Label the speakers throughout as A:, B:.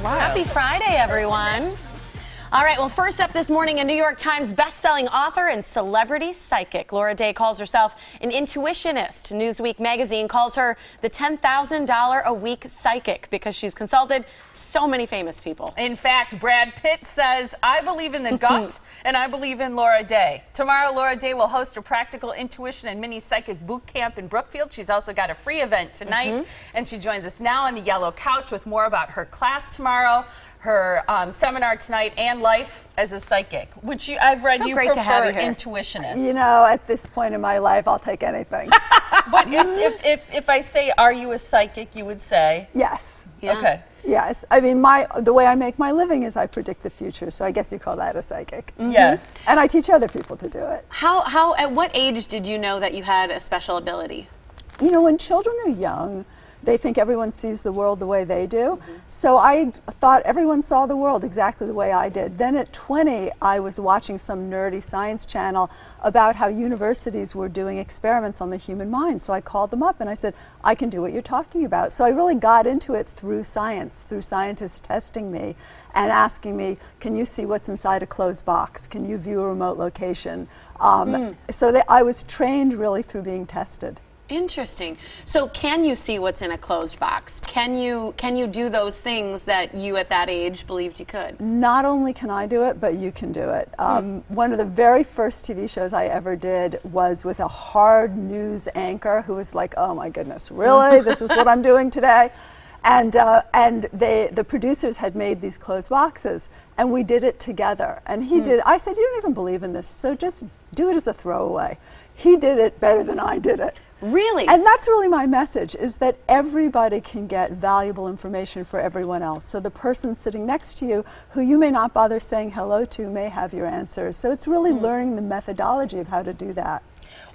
A: Wow.
B: Happy Friday, everyone. All right, well, first up this morning, a New York Times best-selling author and celebrity psychic. Laura Day calls herself an Intuitionist. Newsweek magazine calls her the $10,000-a-week psychic because she's consulted so many famous people.
A: In fact, Brad Pitt says, I believe in the gut, and I believe in Laura Day. Tomorrow, Laura Day will host a practical intuition and mini psychic boot camp in Brookfield. She's also got a free event tonight, and she joins us now on the yellow couch with more about her class tomorrow, her seminar tonight, and life as a psychic, which I've read you prefer Intuitionist.
C: You know, at this point in my life, I'll take anything.
A: But if I say, are you a psychic, you would say?
C: Yes.
B: Yeah.
A: Okay.
C: Yes. I mean, the way I make my living is I predict the future, so I guess you call that a psychic.
A: Yeah.
C: And I teach other people to do it.
B: At what age did you know that you had a special ability?
C: You know, when children are young, they think everyone sees the world the way they do. So I thought everyone saw the world exactly the way I did. Then at 20, I was watching some nerdy science channel about how universities were doing experiments on the human mind. So I called them up and I said, I can do what you're talking about. So I really got into it through science, through scientists testing me and asking me, can you see what's inside a closed box? Can you view a remote location? So I was trained really through being tested.
B: Interesting. So can you see what's in a closed box? Can you do those things that you at that age believed you could?
C: Not only can I do it, but you can do it. One of the very first TV shows I ever did was with a hard news anchor who was like, oh my goodness, really? This is what I'm doing today? And the producers had made these closed boxes, and we did it together. And he did. I said, you don't even believe in this, so just do it as a throwaway. He did it better than I did it.
B: Really?
C: And that's really my message, is that everybody can get valuable information for everyone else. So the person sitting next to you, who you may not bother saying hello to, may have your answers. So it's really learning the methodology of how to do that.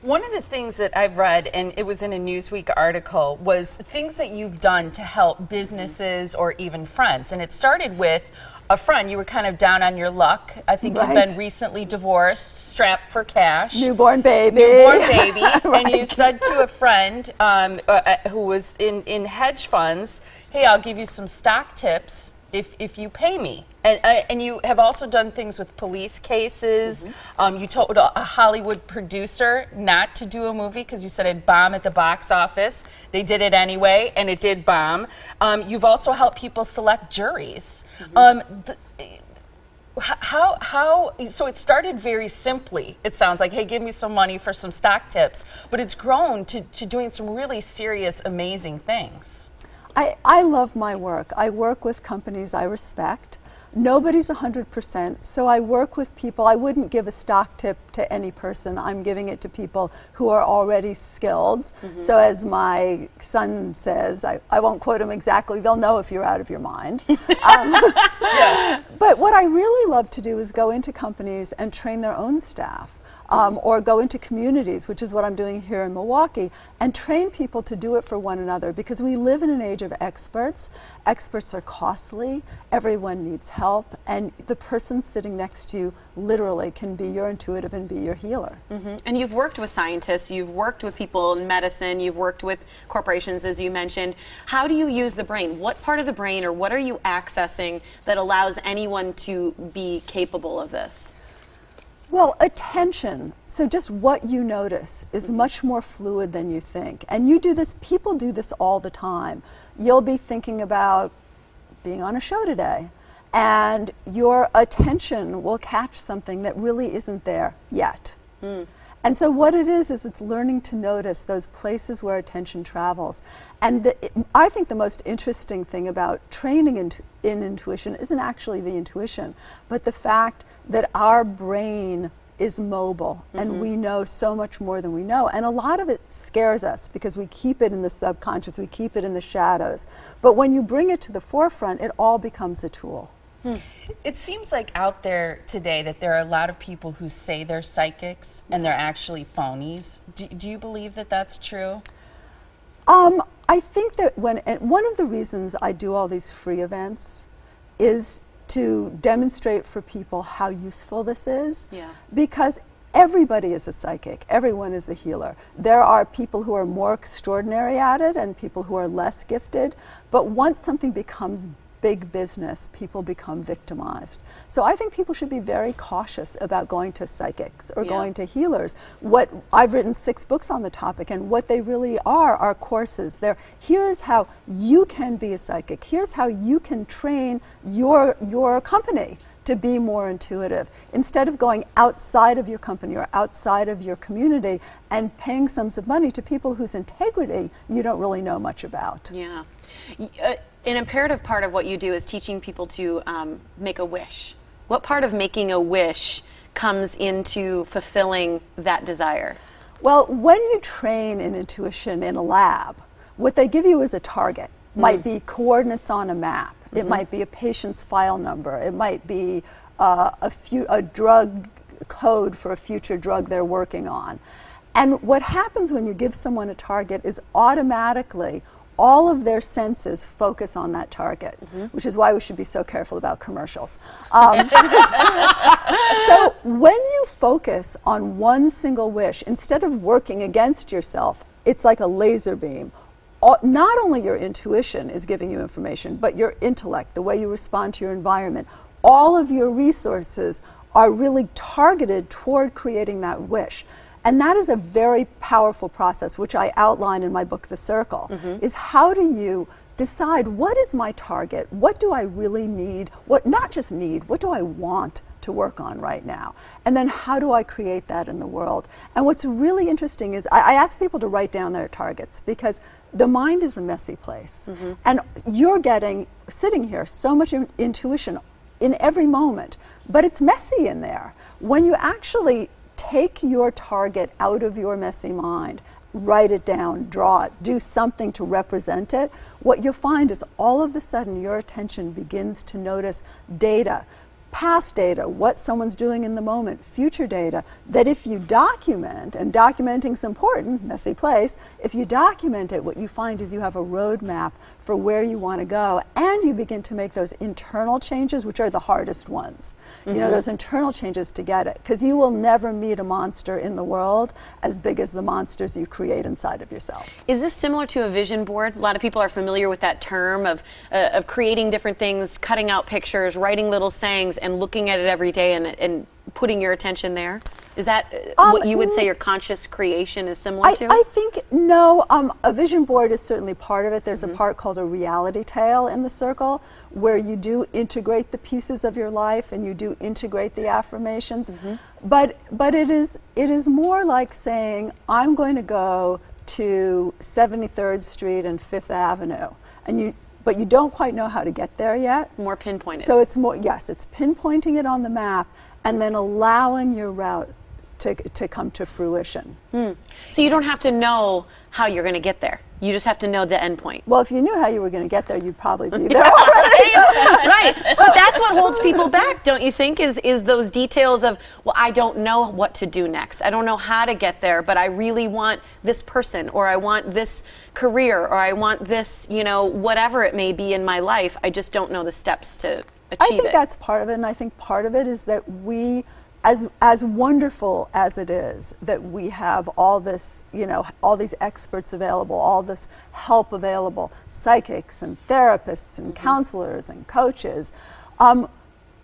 A: One of the things that I've read, and it was in a Newsweek article, was things that you've done to help businesses or even friends. And it started with a friend. You were kind of down on your luck. I think you've been recently divorced, strapped for cash.
C: Newborn baby.
A: Newborn baby. And you said to a friend who was in hedge funds, hey, I'll give you some stock tips if you pay me. And you have also done things with police cases. You told a Hollywood producer not to do a movie because you said it'd bomb at the box office. They did it anyway, and it did bomb. You've also helped people select juries. So it started very simply, it sounds like, hey, give me some money for some stock tips, but it's grown to doing some really serious, amazing things.
C: I love my work. I work with companies I respect. Nobody's 100%, so I work with people. I wouldn't give a stock tip to any person. I'm giving it to people who are already skilled. So as my son says, I won't quote him exactly, they'll know if you're out of your mind. But what I really love to do is go into companies and train their own staff. Or go into communities, which is what I'm doing here in Milwaukee, and train people to do it for one another, because we live in an age of experts. Experts are costly, everyone needs help, and the person sitting next to you literally can be your intuitive and be your healer.
B: And you've worked with scientists, you've worked with people in medicine, you've worked with corporations, as you mentioned. How do you use the brain? What part of the brain, or what are you accessing that allows anyone to be capable of this?
C: Well, attention, so just what you notice, is much more fluid than you think. And you do this, people do this all the time. You'll be thinking about being on a show today, and your attention will catch something that really isn't there yet. And so what it is it's learning to notice those places where attention travels. And I think the most interesting thing about training in intuition isn't actually the intuition, but the fact that our brain is mobile, and we know so much more than we know. And a lot of it scares us because we keep it in the subconscious, we keep it in the shadows. But when you bring it to the forefront, it all becomes a tool.
A: It seems like out there today that there are a lot of people who say they're psychics and they're actually phonies. Do you believe that that's true?
C: I think that one of the reasons I do all these free events is to demonstrate for people how useful this is. Because everybody is a psychic, everyone is a healer. There are people who are more extraordinary at it and people who are less gifted, but once something becomes big business, people become victimized. So I think people should be very cautious about going to psychics or going to healers. I've written 6 books on the topic, and what they really are courses. Here's how you can be a psychic. Here's how you can train your company to be more intuitive, instead of going outside of your company or outside of your community and paying sums of money to people whose integrity you don't really know much about.
B: Yeah. An imperative part of what you do is teaching people to make a wish. What part of making a wish comes into fulfilling that desire?
C: Well, when you train in intuition in a lab, what they give you is a target. Might be coordinates on a map. It might be a patient's file number. It might be a drug code for a future drug they're working on. And what happens when you give someone a target is automatically all of their senses focus on that target, which is why we should be so careful about commercials. So when you focus on one single wish, instead of working against yourself, it's like a laser beam. Not only your intuition is giving you information, but your intellect, the way you respond to your environment, all of your resources are really targeted toward creating that wish. And that is a very powerful process, which I outline in my book, The Circle, is how do you decide what is my target? What do I really need? Not just need, what do I want to work on right now? And then how do I create that in the world? And what's really interesting is I ask people to write down their targets, because the mind is a messy place. And you're getting, sitting here, so much intuition in every moment, but it's messy in there. When you actually take your target out of your messy mind, write it down, draw it, do something to represent it, what you'll find is all of a sudden your attention begins to notice data, past data, what someone's doing in the moment, future data, that if you document, and documenting's important, messy place, if you document it, what you find is you have a roadmap for where you want to go, and you begin to make those internal changes, which are the hardest ones. You know, those internal changes to get it, because you will never meet a monster in the world as big as the monsters you create inside of yourself.
B: Is this similar to a vision board? A lot of people are familiar with that term of creating different things, cutting out pictures, writing little sayings, and looking at it every day and putting your attention there. Is that what you would say your conscious creation is similar to?
C: I think, no, a vision board is certainly part of it. There's a part called a reality tale in The Circle, where you do integrate the pieces of your life and you do integrate the affirmations. But it is more like saying, I'm going to go to 73rd Street and 5th Avenue, but you don't quite know how to get there yet.
B: More pinpointed.
C: So it's more, yes, it's pinpointing it on the map and then allowing your route to come to fruition.
B: So you don't have to know how you're going to get there. You just have to know the end point.
C: Well, if you knew how you were going to get there, you'd probably be there already.
B: Right. But that's what holds people back, don't you think, is those details of, well, I don't know what to do next. I don't know how to get there, but I really want this person, or I want this career, or I want this, you know, whatever it may be in my life. I just don't know the steps to achieve it.
C: I think that's part of it, and I think part of it is that we, as wonderful as it is that we have all this, you know, all these experts available, all this help available, psychics and therapists and counselors and coaches,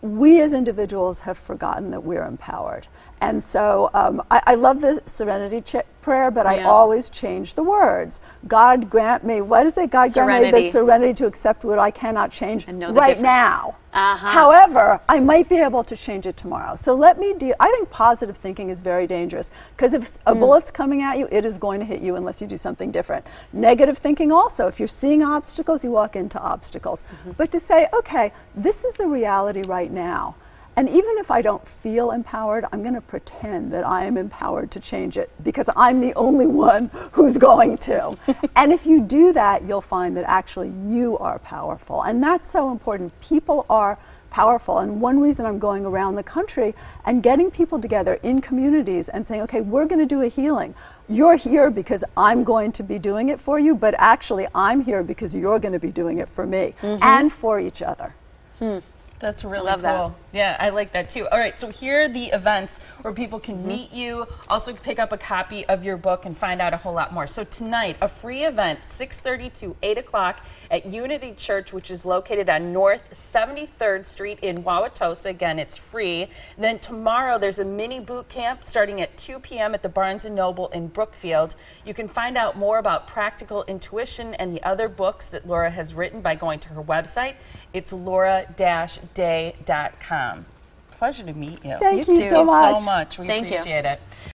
C: we as individuals have forgotten that we're empowered. And so I love the serenity prayer, but I always change the words. God grant me, what is it? God grant me the serenity to accept what I cannot change right now. However, I might be able to change it tomorrow. So let me I think positive thinking is very dangerous, because if a bullet's coming at you, it is going to hit you unless you do something different. Negative thinking also, if you're seeing obstacles, you walk into obstacles. But to say, okay, this is the reality right now. And even if I don't feel empowered, I'm going to pretend that I am empowered to change it, because I'm the only one who's going to. And if you do that, you'll find that actually you are powerful. And that's so important. People are powerful. And one reason I'm going around the country and getting people together in communities and saying, okay, we're going to do a healing. You're here because I'm going to be doing it for you, but actually I'm here because you're going to be doing it for me and for each other.
A: That's really
B: Love
A: cool.
B: that.
A: Yeah, I like that too. All right, so here are the events where people can meet you, also pick up a copy of your book and find out a whole lot more. So tonight, a free event, 6:30 to 8 o'clock at Unity Church, which is located on North 73rd Street in Wauwatosa. Again, it's free. Then tomorrow, there's a mini boot camp starting at 2 p.m. at the Barnes & Noble in Brookfield. You can find out more about Practical Intuition and the other books that Laura has written by going to her website. It's laura-day.com. Pleasure to meet you.
C: Thank you so much.
A: We
B: Thank you.
A: appreciate it.